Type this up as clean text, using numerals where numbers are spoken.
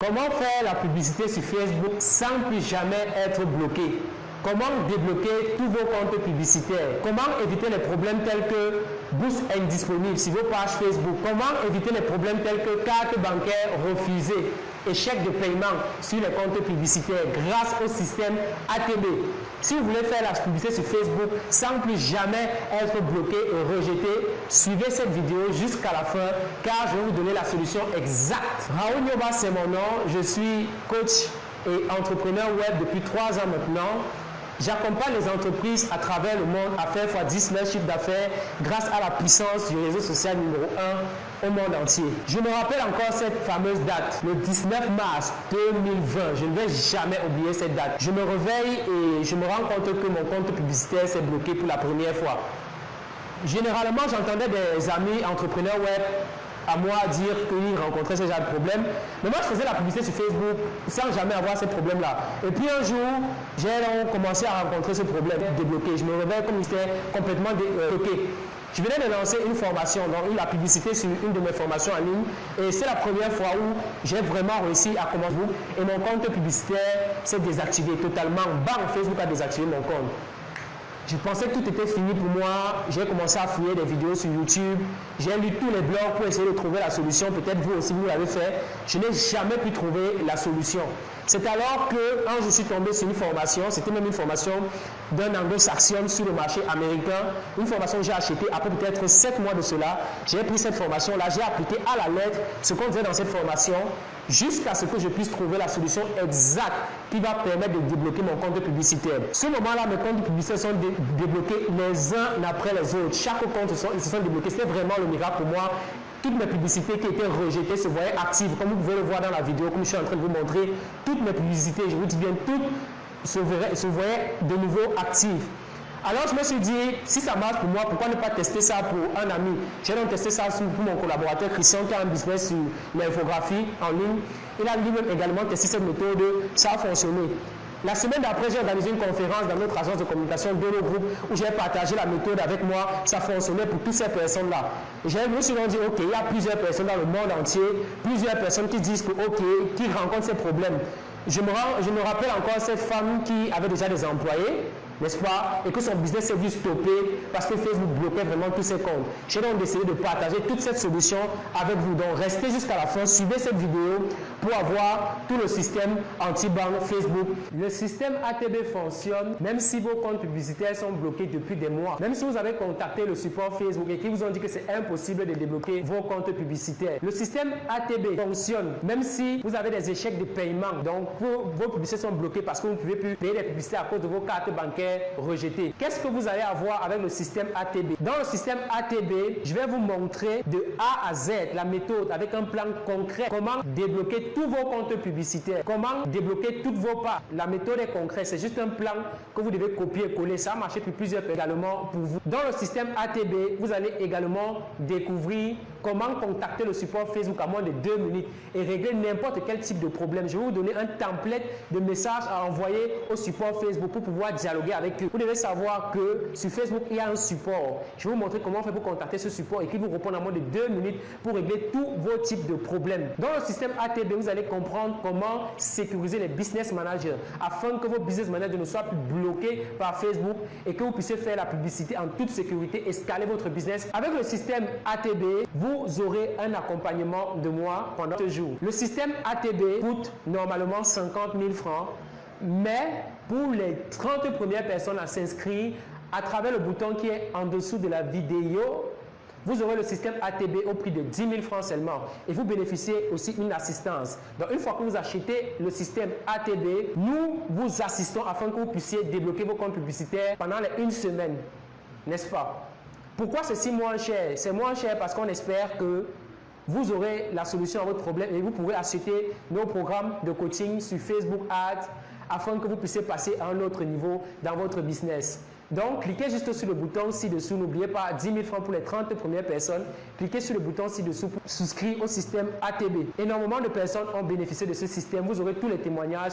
Comment faire la publicité sur Facebook sans plus jamais être bloqué? Comment débloquer tous vos comptes publicitaires? Comment éviter les problèmes tels que boost indisponible sur vos pages Facebook? Comment éviter les problèmes tels que carte bancaire refusée, échec de paiement sur les comptes publicitaires grâce au système ATB? Si vous voulez faire la publicité sur Facebook sans plus jamais être bloqué et rejeté, suivez cette vidéo jusqu'à la fin car je vais vous donner la solution exacte. Raoul Nyoba, c'est mon nom. Je suis coach et entrepreneur web depuis 3 ans maintenant. J'accompagne les entreprises à travers le monde à faire x10 leur chiffre d'affaires grâce à la puissance du réseau social numéro 1 au monde entier. Je me rappelle encore cette fameuse date, le 19 mars 2020. Je ne vais jamais oublier cette date. Je me réveille et je me rends compte que mon compte publicitaire s'est bloqué pour la première fois. Généralement, j'entendais des amis entrepreneurs web à moi dire qu'ils rencontraient ce genre de problème. Mais moi, je faisais la publicité sur Facebook sans jamais avoir ce problème-là. Et puis un jour, j'ai commencé à rencontrer ce problème débloqué. Je me réveille comme si j'étais complètement bloqué. Je venais de lancer une formation, donc la publicité sur une de mes formations en ligne. Et c'est la première fois où j'ai vraiment réussi à commencer. Et mon compte publicitaire s'est désactivé totalement. Bam, Facebook a désactivé mon compte. Je pensais que tout était fini pour moi. J'ai commencé à fouiller des vidéos sur YouTube. J'ai lu tous les blogs pour essayer de trouver la solution. Peut-être vous aussi, vous l'avez fait. Je n'ai jamais pu trouver la solution. C'est alors que je suis tombé sur une formation. C'était même une formation d'un anglo-saxon sur le marché américain. Une formation que j'ai achetée après peut-être 7 mois de cela. J'ai pris cette formation-là. J'ai appliqué à la lettre ce qu'on disait dans cette formation jusqu'à ce que je puisse trouver la solution exacte qui va permettre de débloquer mon compte publicitaire. Ce moment-là, mes comptes publicitaires sont débloqués les uns après les autres. Chaque compte se sont débloqués. C'était vraiment le miracle pour moi. Toutes mes publicités qui étaient rejetées se voyaient actives. Comme vous pouvez le voir dans la vidéo, comme je suis en train de vous montrer, toutes mes publicités, je vous dis bien, toutes se voyaient de nouveau actives. Alors je me suis dit, si ça marche pour moi, pourquoi ne pas tester ça pour un ami? J'ai donc testé ça pour mon collaborateur Christian qui a un business sur l'infographie en ligne. Il a lui-même également testé cette méthode, ça a fonctionné. La semaine d'après, j'ai organisé une conférence dans notre agence de communication de nos groupes où j'ai partagé la méthode avec moi. Ça fonctionnait pour toutes ces personnes-là. Je me suis dit, ok, il y a plusieurs personnes dans le monde entier, plusieurs personnes qui disent que, ok, qui rencontrent ces problèmes. Je me rappelle encore cette femme qui avait déjà des employés, n'est-ce pas, et que son business s'est vu stopper parce que Facebook bloquait vraiment tous ses comptes. J'ai donc décidé de partager toute cette solution avec vous. Donc restez jusqu'à la fin, suivez cette vidéo pour avoir tout le système anti-ban Facebook. Le système ATB fonctionne même si vos comptes publicitaires sont bloqués depuis des mois. Même si vous avez contacté le support Facebook et qu'ils vous ont dit que c'est impossible de débloquer vos comptes publicitaires. Le système ATB fonctionne même si vous avez des échecs de paiement. Donc vos publicités sont bloquées parce que vous ne pouvez plus payer les publicités à cause de vos cartes bancaires rejetées. Qu'est-ce que vous allez avoir avec le système ATB? Dans le système ATB, je vais vous montrer de A à Z la méthode avec un plan concret. Comment débloquer tous vos comptes publicitaires. Comment débloquer toutes vos parts. La méthode est concrète. C'est juste un plan que vous devez copier et coller. Ça a marché pour plusieurs également pour vous. Dans le système ATB, vous allez également découvrir comment contacter le support Facebook à moins de 2 minutes et régler n'importe quel type de problème. Je vais vous donner un template de messages à envoyer au support Facebook pour pouvoir dialoguer avec eux. Vous devez savoir que sur Facebook, il y a un support. Je vais vous montrer comment faire pour contacter ce support et qu'il vous répond à moins de 2 minutes pour régler tous vos types de problèmes. Dans le système ATB, vous allez comprendre comment sécuriser les business managers afin que vos business managers ne soient plus bloqués par Facebook et que vous puissiez faire la publicité en toute sécurité et scaler votre business. Avec le système ATB, vous aurez un accompagnement de moi pendant ce jour. Le système ATB coûte normalement 50 000 francs, mais pour les 30 premières personnes à s'inscrire, à travers le bouton qui est en dessous de la vidéo, vous aurez le système ATB au prix de 10 000 francs seulement et vous bénéficiez aussi d'une assistance. Donc une fois que vous achetez le système ATB, nous vous assistons afin que vous puissiez débloquer vos comptes publicitaires pendant les 1 semaine, n'est-ce pas? Pourquoi c'est si moins cher? C'est moins cher parce qu'on espère que vous aurez la solution à votre problème et vous pourrez acheter nos programmes de coaching sur Facebook Ads afin que vous puissiez passer à un autre niveau dans votre business. Donc, cliquez juste sur le bouton ci-dessous. N'oubliez pas 10 000 francs pour les 30 premières personnes. Cliquez sur le bouton ci-dessous pour souscrire au système ATB. Énormément de personnes ont bénéficié de ce système. Vous aurez tous les témoignages.